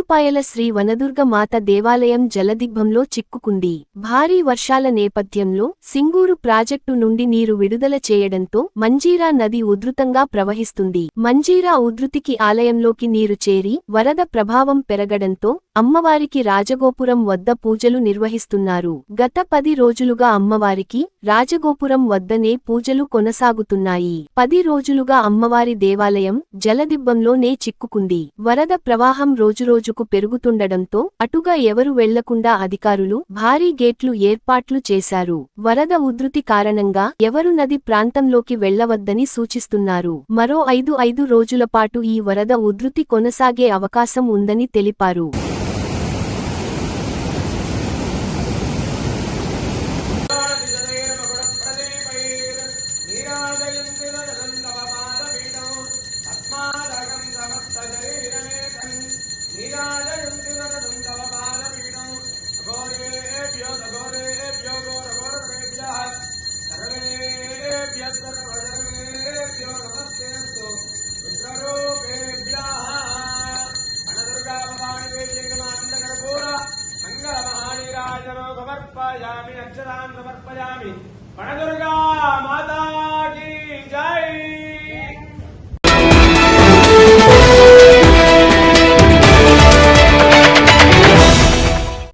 ఏడుపాయల శ్రీ వనదుర్గ మాత దేవాలయం జలదిగ్భంలో చిక్కుకుంది. భారీ వర్షాల నేపథ్యంలో సింగూరు ప్రాజెక్టు నుండి నీరు విడుదల చేయడంతో మంజీరా నది ఉధృతంగా ప్రవహిస్తుంది. మంజీరా ఉధృతికి ఆలయంలోకి నీరు చేరి వరద ప్రభావం పెరగడంతో అమ్మవారికి రాజగోపురం వద్ద పూజలు నిర్వహిస్తున్నారు. గత 10 రోజులుగా అమ్మవారికి రాజగోపురం వద్దనే పూజలు కొనసాగుతున్నాయి. 10 రోజులుగా అమ్మవారి దేవాలయం జలదిబ్బంలోనే చిక్కుకుంది. వరద ప్రవాహం రోజురోజుకు పెరుగుతుండడంతో అటుగా ఎవరు వెళ్లకుండా అధికారులు భారీ గేట్లు ఏర్పాట్లు చేశారు. వరద ఉధృతి కారణంగా ఎవరు నది ప్రాంతంలోకి వెళ్లవద్దని సూచిస్తున్నారు. మరో 5 రోజుల పాటు ఈ వరద ఉధృతి కొనసాగే అవకాశం ఉందని తెలిపారు.